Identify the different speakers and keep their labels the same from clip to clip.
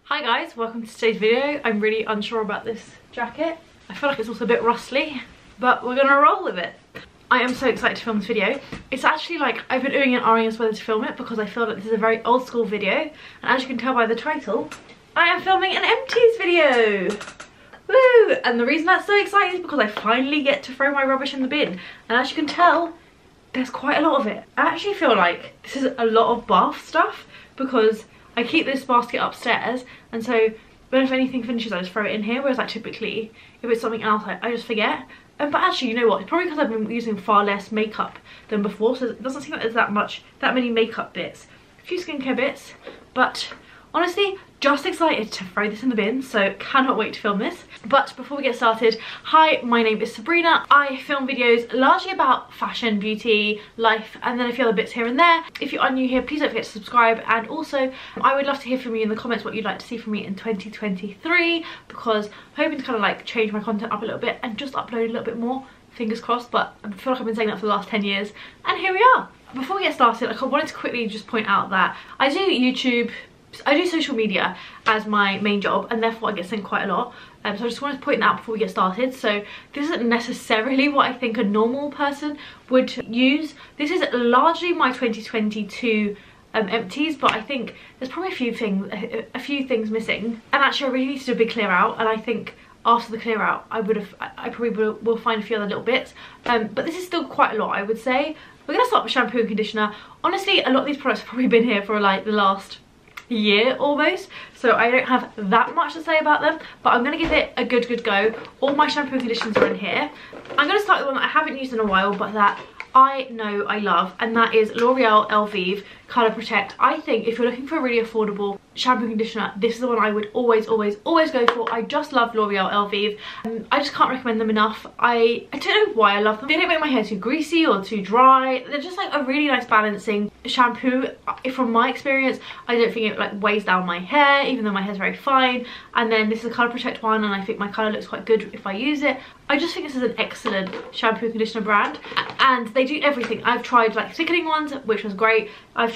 Speaker 1: Hi guys, welcome to today's video. I'm really unsure about this jacket. I feel like it's also a bit rustly, but we're gonna roll with it. I am so excited to film this video. It's actually like, I've been doing an RE as whether to film it because I feel like this is a very old school video. And as you can tell by the title, I am filming an Empties video. Woo! And the reason that's so exciting is because I finally get to throw my rubbish in the bin. And as you can tell, there's quite a lot of it. I actually feel like this is a lot of bath stuff because I keep this basket upstairs, and so if anything finishes I just throw it in here, whereas like typically if it's something else I just forget. But actually, you know what, it's probably because I've been using far less makeup than before, so it doesn't seem like there's that many makeup bits. A few skincare bits, but honestly just excited to throw this in the bin, so cannot wait to film this. But before we get started, hi, my name is Sabrina. I film videos largely about fashion, beauty, life, and then a few other bits here and there. If you are new here, please don't forget to subscribe, and also I would love to hear from you in the comments what you'd like to see from me in 2023, because I'm hoping to kind of like change my content up a little bit and just upload a little bit more, fingers crossed. But I feel like I've been saying that for the last 10 years, and here we are. Before we get started, I wanted to quickly just point out that I do social media as my main job, and therefore I get sent quite a lot. So I just wanted to point that out before we get started. So this isn't necessarily what I think a normal person would use. This is largely my 2022 empties, but I think there's probably a few things missing. And actually I really need to do a big clear out, and I think after the clear out I probably will find a few other little bits. But this is still quite a lot, I would say. We're gonna start with shampoo and conditioner. Honestly, a lot of these products have probably been here for like the last year almost, so I don't have that much to say about them, but I'm gonna give it a good go. All my shampoo and conditioners are in here. I'm gonna start with one that I haven't used in a while but that I know I love, and that is L'Oreal Elvive Colour Protect. I think if you're looking for a really affordable shampoo and conditioner, this is the one I would always go for. I just love L'Oreal Elvive. I just can't recommend them enough. I don't know why I love them. They don't make my hair too greasy or too dry. They're just like a really nice balancing shampoo. From my experience, I don't think it like weighs down my hair, even though my hair's very fine. And then this is a Colour Protect one, and I think my colour looks quite good if I use it. I just think this is an excellent shampoo and conditioner brand, and they do everything. I've tried like thickening ones, which was great. I've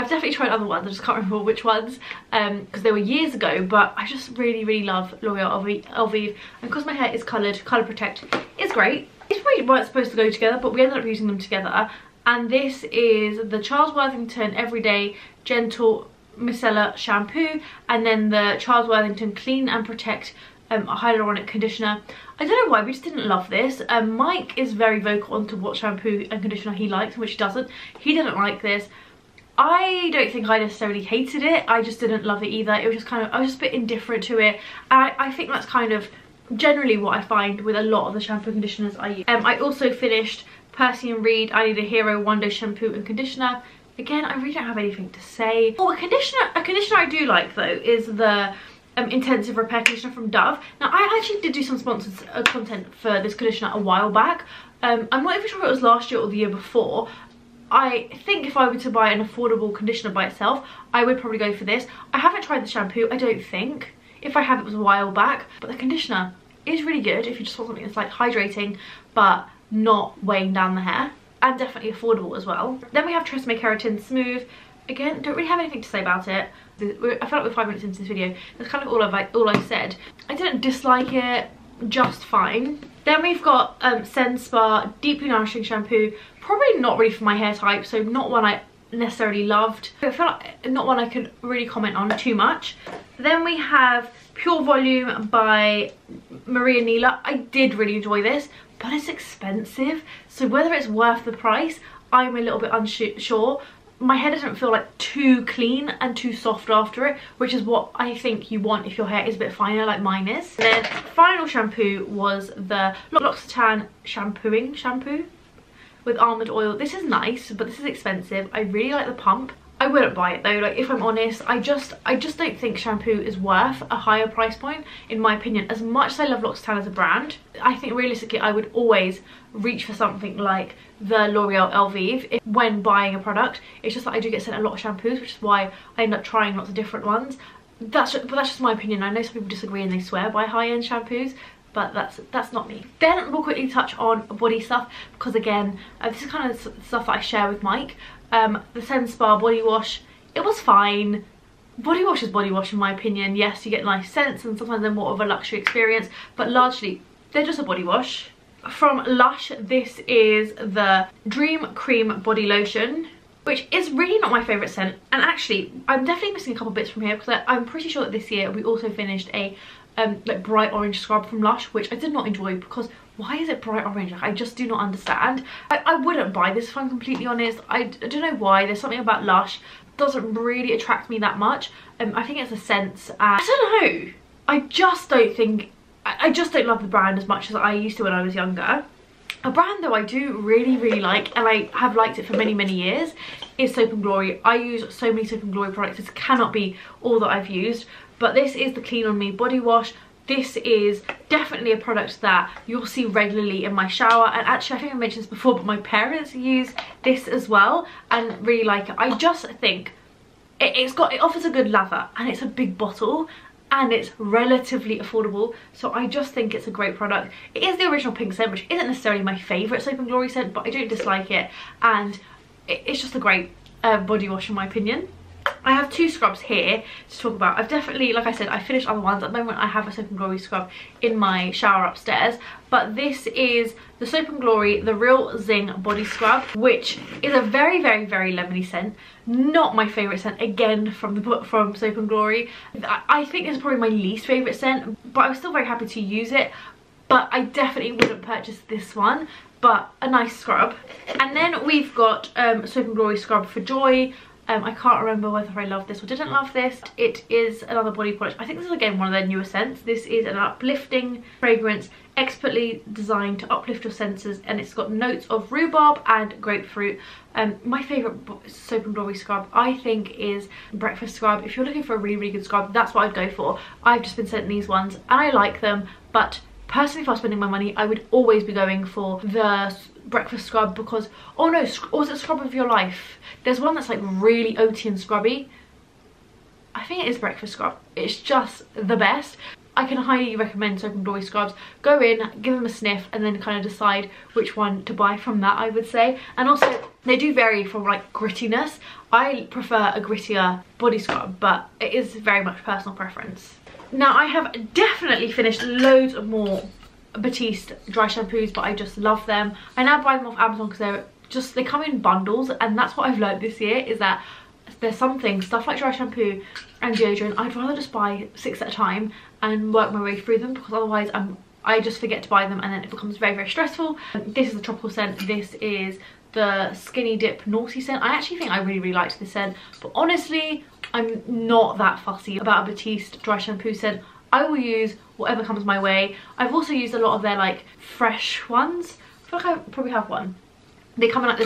Speaker 1: definitely tried other ones, I just can't remember which ones because they were years ago, but I just really love L'Oreal Elvive, and because my hair is coloured, Colour Protect is great. It's probably weren't supposed to go together, but we ended up using them together. And this is the Charles Worthington Everyday Gentle Micellar Shampoo, and then the Charles Worthington Clean and Protect Hyaluronic Conditioner. I don't know why, we just didn't love this. Mike is very vocal onto what shampoo and conditioner he likes and which he doesn't. He didn't like this. I don't think I necessarily hated it, I just didn't love it either. It was just kind of, I was just a bit indifferent to it. I think that's kind of generally what I find with a lot of the shampoo and conditioners I use. I also finished Percy & Reed I Need a Hero One Day Shampoo and Conditioner. Again, I really don't have anything to say. Oh, a conditioner I do like though is the Intensive Repair Conditioner from Dove. Now I actually did do some sponsored content for this conditioner a while back. I'm not even sure if it was last year or the year before. I think if I were to buy an affordable conditioner by itself, I would probably go for this. I haven't tried the shampoo, I don't think. If I have, it was a while back. But the conditioner is really good if you just want something that's like hydrating but not weighing down the hair, and definitely affordable as well. Then we have Tresemme Keratin Smooth. Again, don't really have anything to say about it. I feel like we're 5 minutes into this video. That's kind of all I've said. I didn't dislike it, just fine. Then we've got Sen Spa Deeply Nourishing Shampoo. Probably not really for my hair type, so not one I necessarily loved. I feel like not one I could really comment on too much. Then we have Pure Volume by Maria Neela. I did really enjoy this, but it's expensive, so whether it's worth the price, I'm a little bit unsure. My hair doesn't feel like too clean and too soft after it, which is what I think you want if your hair is a bit finer like mine is. And then final shampoo was the L'Occitane shampooing shampoo with almond oil. This is nice, but this is expensive. I really like the pump. I wouldn't buy it though, like if I'm honest. I just don't think shampoo is worth a higher price point, in my opinion. As much as I love L'Occitane as a brand, I think realistically I would always reach for something like the L'Oreal Elvive when buying a product. It's just that I do get sent a lot of shampoos, which is why I end up trying lots of different ones. But that's just my opinion. I know some people disagree and they swear by high-end shampoos, but that's not me. Then we'll quickly touch on body stuff, because again, this is kind of stuff that I share with Mike. The Sen Spa body wash, it was fine. body wash is body wash in my opinion. Yes, you get nice scents and sometimes they're more of a luxury experience, but largely they're just a body wash. From Lush, this is the Dream Cream Body Lotion, which is really not my favourite scent. And actually, I'm definitely missing a couple bits from here because I'm pretty sure that this year we also finished a like bright orange scrub from Lush, which I did not enjoy because why is it bright orange? Like, I just do not understand. I wouldn't buy this if I'm completely honest. I don't know why. There's something about Lush doesn't really attract me that much. I think it's a scent. I don't know. I just don't love the brand as much as I used to when I was younger. A brand though I do really like, and I have liked it for many years, is Soap & Glory. I use so many Soap & Glory products. This cannot be all that I've used, but this is the Clean On Me body wash. This is definitely a product that you'll see regularly in my shower, and actually I think I mentioned this before, but my parents use this as well and really like it. I just think it offers a good lather, and it's a big bottle, and it's relatively affordable, so I just think it's a great product. It is the original pink scent, which isn't necessarily my favourite Soap & Glory scent, but I don't dislike it, and it's just a great body wash in my opinion. I have two scrubs here to talk about. I've definitely, like I said, I finished other ones. At the moment I have a Soap & Glory scrub in my shower upstairs, but this is the Soap & Glory The Real Zing Body Scrub, which is a very lemony scent. Not my favourite scent, again, from Soap & Glory. I think this is probably my least favourite scent, but I was still very happy to use it. But I definitely wouldn't purchase this one, but a nice scrub. And then we've got Soap & Glory Scrub for Joy. I can't remember whether I love this or didn't love this. It is another body polish. I think this is again one of their newer scents. This is an uplifting fragrance, expertly designed to uplift your senses, and it's got notes of rhubarb and grapefruit. My favourite Soap & Glory scrub I think is Breakfast Scrub. If you're looking for a really good scrub, that's what I'd go for. I've just been sent these ones and I like them, but personally, if I was spending my money, I would always be going for the Breakfast Scrub because, oh no, or is it Scrub of Your Life? There's one that's like really oaty and scrubby. I think it is Breakfast Scrub. It's just the best. I can highly recommend Soap & Glory scrubs. Go in, give them a sniff, and then kind of decide which one to buy from that, I would say. And also, they do vary from like grittiness. I prefer a grittier body scrub, but it is very much personal preference. Now, I have definitely finished loads of more Batiste dry shampoos, but I just love them. I now buy them off Amazon because they come in bundles, and that's what I've learned this year, is that there's some things, stuff like dry shampoo and deodorant, I'd rather just buy 6 at a time and work my way through them, because otherwise I just forget to buy them and then it becomes very stressful. This is the tropical scent. This is the Skinny Dip Naughty scent. I actually think I really liked this scent, but honestly I'm not that fussy about a Batiste dry shampoo scent. I will use whatever comes my way. I've also used a lot of their like fresh ones. I feel like I probably have one. They come in like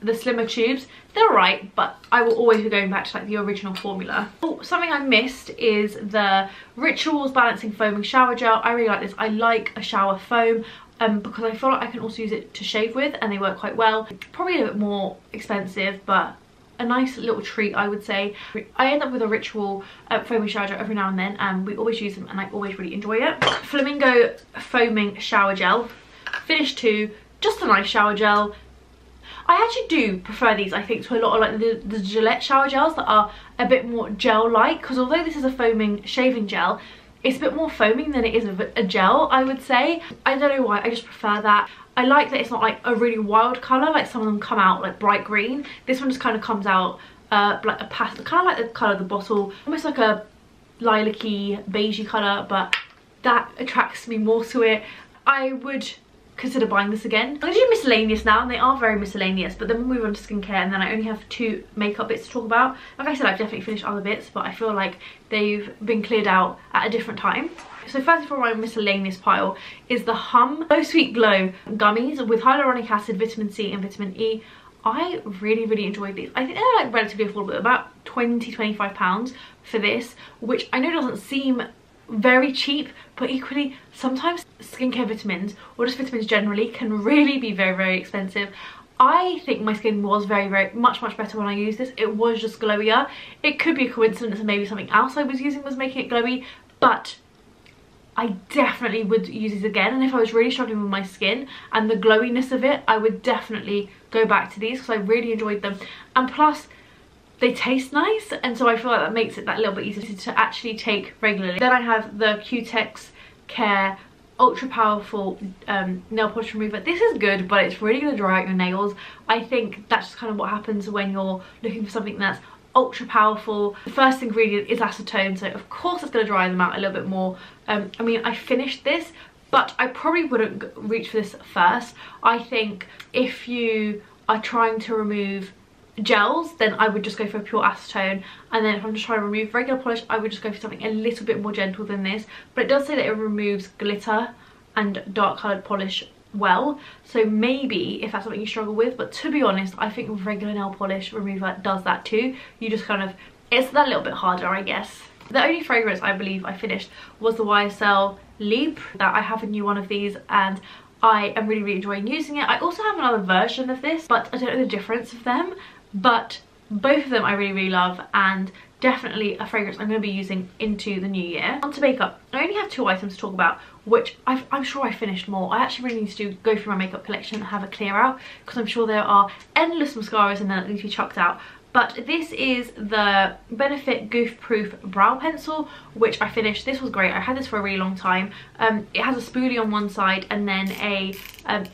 Speaker 1: the slimmer tubes. They're alright, but I will always be going back to like the original formula. Oh, something I missed is the Rituals Balancing Foaming Shower Gel. I really like this. I like a shower foam because I feel like I can also use it to shave with, and they work quite well. Probably a bit more expensive, but a nice little treat, I would say. I end up with a Ritual foaming shower gel every now and then, and we always use them and I always really enjoy it. Flamingo Foaming Shower Gel. Finish 2, just a nice shower gel. I actually do prefer these, I think, to a lot of like the Gillette shower gels that are a bit more gel-like, because although this is a foaming shaving gel, it's a bit more foaming than it is a gel, I would say. I don't know why, I just prefer that. I like that it's not like a really wild colour, like some of them come out like bright green. This one just kind of comes out like a pastel, kind of like the colour of the bottle, almost like a lilac-y, beigey colour, but that attracts me more to it. I would consider buying this again. I'm going to do Miscellaneous now, and they are very miscellaneous, but then we'll move on to skincare, and then I only have 2 makeup bits to talk about. Like I said, I've definitely finished other bits, but I feel like they've been cleared out at a different time. So first for my miscellaneous pile is the Hum Glow Sweet Glow gummies with hyaluronic acid, vitamin C and vitamin E. I really enjoyed these. I think they're like relatively affordable, about £20–25 for this, which I know doesn't seem very cheap, but equally sometimes skincare vitamins, or just vitamins generally, can really be very expensive. I think my skin was very much better when I used this. It was just glowier. It could be a coincidence and maybe something else I was using was making it glowy, but I definitely would use these again. And if I was really struggling with my skin and the glowiness of it, I would definitely go back to these because I really enjoyed them. And plus, they taste nice, and so I feel like that makes it that little bit easier to actually take regularly. Then I have the Cutex Care ultra powerful nail polish remover. This is good, but it's really going to dry out your nails. I think that's just kind of what happens when you're looking for something that's ultra powerful. The first ingredient is acetone, so of course it's going to dry them out a little bit more. I mean, I finished this, but I probably wouldn't reach for this first. I think if you are trying to remove gels, then I would just go for pure acetone, and then if I'm just trying to remove regular polish, I would just go for something a little bit more gentle than this. But it does say that it removes glitter and dark coloured polish well, so maybe if that's something you struggle with, but to be honest, I think regular nail polish remover does that too. You just kind of, it's that little bit harder, I guess. The only fragrance I believe I finished was the YSL Libre. That I have a new one of these and I am really enjoying using it. I also have another version of this, but I don't know the difference of them. But both of them I really love, and definitely a fragrance I'm going to be using into the new year. On to makeup, I only have 2 items to talk about, which I'm sure I finished more. I actually really need to go through my makeup collection and have a clear out, because I'm sure there are endless mascaras in there that need to be chucked out. But this is the Benefit Goof Proof Brow Pencil, which I finished. This was great. I had this for a really long time. It has a spoolie on one side, and then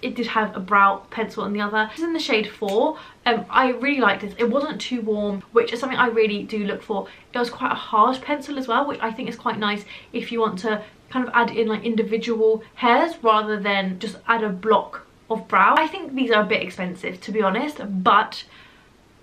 Speaker 1: it did have a brow pencil on the other. This is in the shade 4. I really like this. It wasn't too warm, which is something I really do look for. It was quite a hard pencil as well, which I think is quite nice if you want to kind of add in like individual hairs rather than just add a block of brow. I think these are a bit expensive, to be honest, but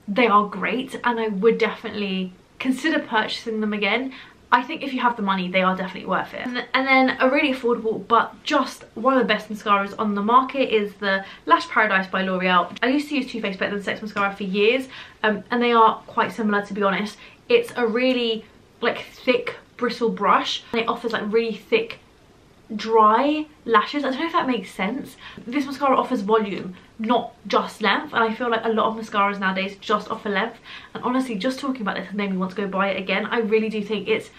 Speaker 1: they are great, and I would definitely consider purchasing them again. I think if you have the money, they are definitely worth it. And then a really affordable but just one of the best mascaras on the market is the Lash Paradise by L'Oreal. I used to use Too Faced Better Than Sex mascara for years, and they are quite similar, to be honest. It's a really like thick bristle brush, and it offers like really thick dry lashes. I don't know if that makes sense. This mascara offers volume, not just length, and I feel like a lot of mascaras nowadays just offer length, and honestly just talking about this has made me want to go buy it again. I really do think it's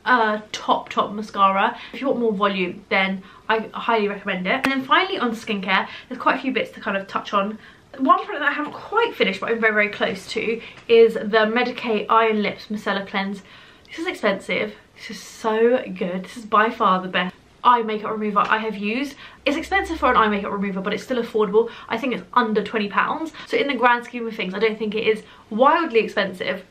Speaker 1: a top mascara. If you want more volume, then I highly recommend it. And then finally on skincare, there's quite a few bits to kind of touch on. One product that I haven't quite finished but I'm very close to is the Medik8 Iron Lips Micellar Cleanse. This is expensive. This is so good. This is by far the best eye makeup remover I have used. It's expensive for an eye makeup remover, but it's still affordable. I think it's under £20. So in the grand scheme of things, I don't think it is wildly expensive.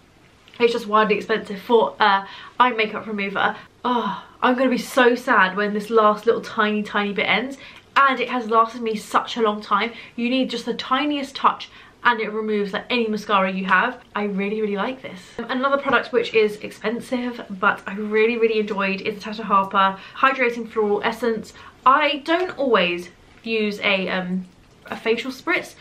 Speaker 1: It's just wildly expensive for eye makeup remover. Oh, I'm going to be so sad when this last little tiny bit ends. And it has lasted me such a long time. You need just the tiniest touch and it removes like any mascara you have. I really like this. Another product which is expensive but I really enjoyed is the Tata Harper Hydrating Floral Essence. I don't always use a facial spritz,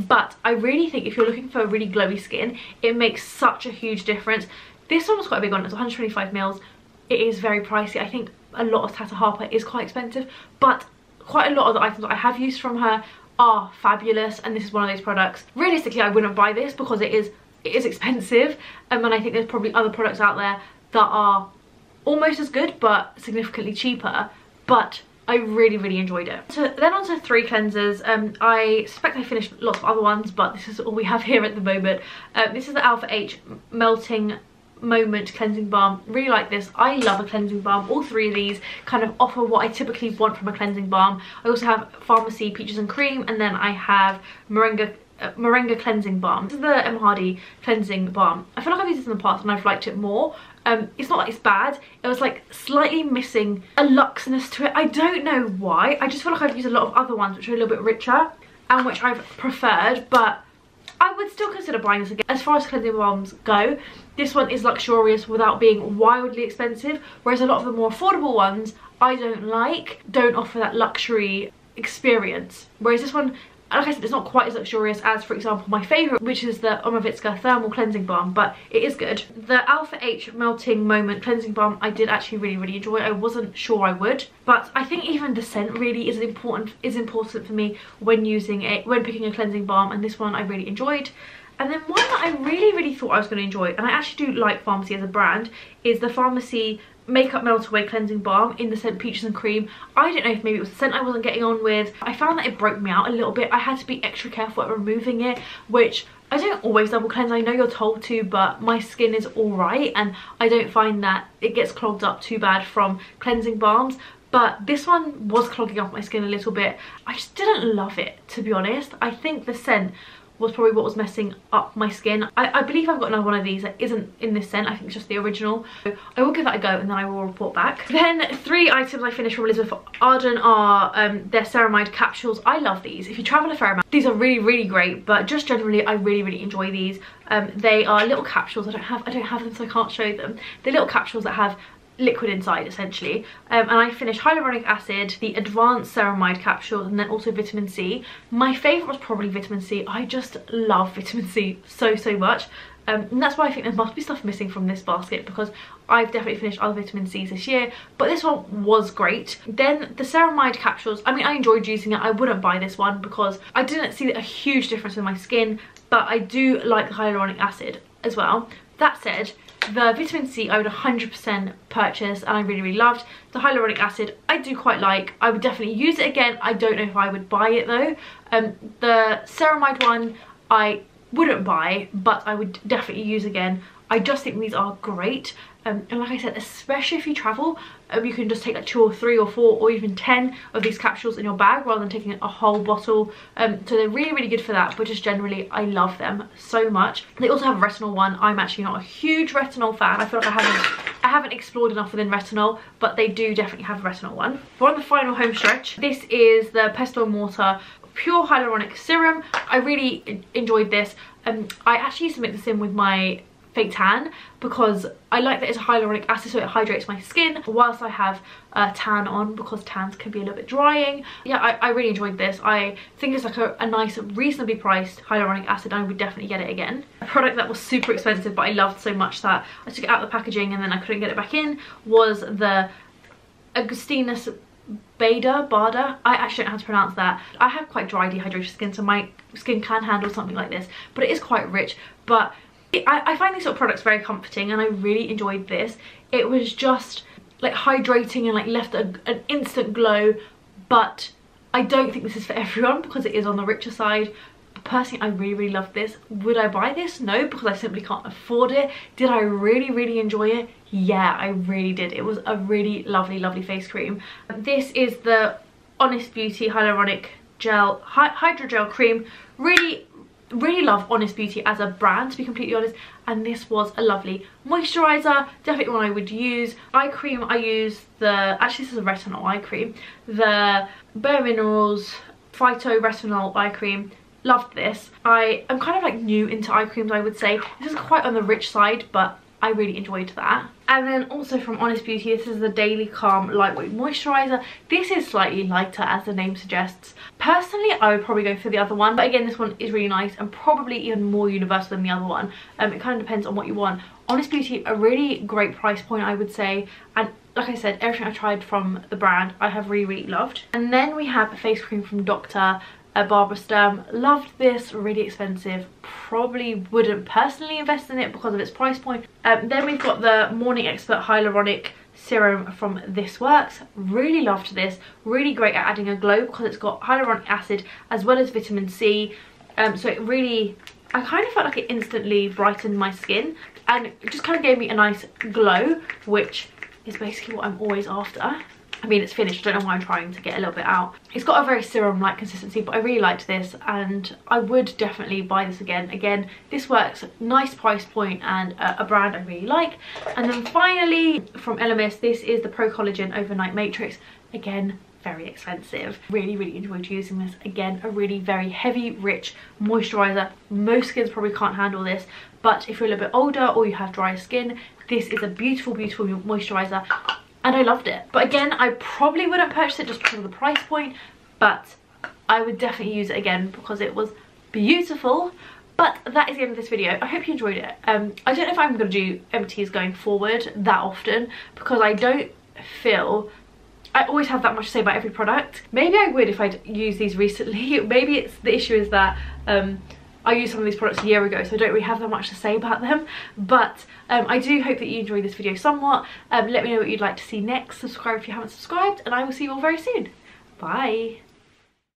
Speaker 1: but I really think if you're looking for a really glowy skin, it makes such a huge difference. This one was quite a big one. It's 125 mils. It is very pricey. I think a lot of Tata Harper is quite expensive, but quite a lot of the items that I have used from her are fabulous, and this is one of those products. Realistically, I wouldn't buy this because it is expensive, and I think there's probably other products out there that are almost as good but significantly cheaper, but I really enjoyed it. So then on to 3 cleansers. I suspect I finished lots of other ones, but this is all we have here at the moment. This is the Alpha H Melting Moment Cleansing Balm. Really like this. I love a cleansing balm. All 3 of these kind of offer what I typically want from a cleansing balm. I also have Pharmacy Peaches and Cream, and then I have Moringa Cleansing Balm. This is the M. Hardy Cleansing Balm. I feel like I've used this in the past and I've liked it more. It's not like it's bad. It was like slightly missing a luxness to it. I don't know why. I just feel like I've used a lot of other ones which are a little bit richer and which I've preferred, but I would still consider buying this again. As far as cleansing balms go, this one is luxurious without being wildly expensive, whereas a lot of the more affordable ones I don't offer that luxury experience. Whereas this one, like I said, it's not quite as luxurious as, for example, my favourite, which is the Omavitska Thermal Cleansing Balm, but it is good. The Alpha H Melting Moment Cleansing Balm I did actually really enjoy. I wasn't sure I would, but I think even the scent really is important for me when picking a cleansing balm, and this one I really enjoyed. And then one that I really thought I was going to enjoy, and I actually do like Pharmacy as a brand, is the Pharmacy Makeup Melt Away Cleansing Balm in the scent Peaches and Cream. I don't know if maybe it was the scent I wasn't getting on with. I found that it broke me out a little bit. I had to be extra careful at removing it, which I don't always double cleanse, I know you're told to, but my skin is alright and I don't find that it gets clogged up too bad from cleansing balms. But this one was clogging up my skin a little bit. I just didn't love it, to be honest. I think the scent was probably what was messing up my skin. I believe I've got another one of these that isn't in this scent. I think it's just the original. So I will give that a go and then I will report back. Then 3 items I finished from Elizabeth Arden are their ceramide capsules. I love these. If you travel a fair amount, these are really great, but just generally I really enjoy these. They are little capsules. I don't have them, so I can't show them. They're little capsules that have liquid inside, essentially, and I finished hyaluronic acid, the advanced ceramide capsule, and then also vitamin C. My favorite was probably vitamin C. I just love vitamin C so much, and that's why I think there must be stuff missing from this basket, because I've definitely finished other vitamin C's this year, but this one was great. Then the ceramide capsules, I mean, I enjoyed using it. I wouldn't buy this one because I didn't see a huge difference in my skin, but I do like the hyaluronic acid as well. That said, the vitamin C I would 100% purchase and I really loved. The hyaluronic acid I do quite like. I would definitely use it again. I don't know if I would buy it though. The ceramide one I wouldn't buy, but I would definitely use again. I just think these are great. And like I said, especially if you travel, you can just take like 2 or 3 or 4 or even 10 of these capsules in your bag rather than taking a whole bottle. So they're really good for that, but just generally I love them so much. They also have a retinol one. I'm actually not a huge retinol fan. I feel like I haven't explored enough within retinol, but they do definitely have a retinol one. We're on the final home stretch. This is the Pesto Mortar Pure Hyaluronic Serum. I really enjoyed this. I actually used to mix this in with my fake tan because I like that it's a hyaluronic acid, so it hydrates my skin whilst I have tan on, because tans can be a little bit drying. Yeah, I really enjoyed this. I think it's like a nice, reasonably priced hyaluronic acid. I would definitely get it again. A product that was super expensive but I loved so much that I took it out of the packaging and then I couldn't get it back in was the Augustinus Bada. I actually don't know how to pronounce that. I have quite dry, dehydrated skin, so my skin can handle something like this, but it is quite rich. But I find these sort of products very comforting and I really enjoyed this. It was just like hydrating and like left an instant glow, but I don't think this is for everyone because it is on the richer side. Personally, I really loved this. Would I buy this? No, because I simply can't afford it. Did I really enjoy it? Yeah, I really did. It was a really lovely face cream. This is the Honest Beauty Hyaluronic Gel Hydrogel Cream. Really love Honest Beauty as a brand, to be completely honest, and this was a lovely moisturizer, definitely one I would use. Eye cream, I use actually this is a retinol eye cream, the Bare Minerals Phyto Retinol eye cream. Loved this. I am kind of like new into eye creams, I would say. This is quite on the rich side, but I really enjoyed that. And then also from Honest Beauty, this is the Daily Calm Lightweight Moisturizer. This is slightly lighter, as the name suggests. Personally, I would probably go for the other one, but again, this one is really nice and probably even more universal than the other one. It kind of depends on what you want. Honest Beauty, a really great price point, I would say, and like I said, everything I tried from the brand I have really loved. And then we have a face cream from Dr. Barbara Sturm. Loved this, really expensive, probably wouldn't personally invest in it because of its price point. Then we've got the Morning Expert Hyaluronic Serum from This Works. Really loved this, really great at adding a glow because it's got hyaluronic acid as well as vitamin C, so it really, I kind of felt like it instantly brightened my skin and it just kind of gave me a nice glow, which is basically what I'm always after. I mean, it's finished, I don't know why I'm trying to get a little bit out. It's got a very serum-like consistency, but I really liked this and I would definitely buy this again. Again, This Works, nice price point and a brand I really like. And then finally, from LMS, this is the Pro Collagen Overnight Matrix. Again, very expensive. Really enjoyed using this. Again, a really very heavy, rich moisturizer. Most skins probably can't handle this, but if you're a little bit older or you have dry skin, this is a beautiful moisturizer. And I loved it. But again, I probably wouldn't purchase it just because of the price point, but I would definitely use it again because it was beautiful. But that is the end of this video. I hope you enjoyed it. I don't know if I'm going to do empties going forward that often because I don't feel I always have that much to say about every product. Maybe I would if I'd used these recently. Maybe it's the issue is that I used some of these products a year ago, so I don't really have that much to say about them. But I do hope that you enjoyed this video somewhat. Let me know what you'd like to see next. Subscribe if you haven't subscribed, and I will see you all very soon. Bye.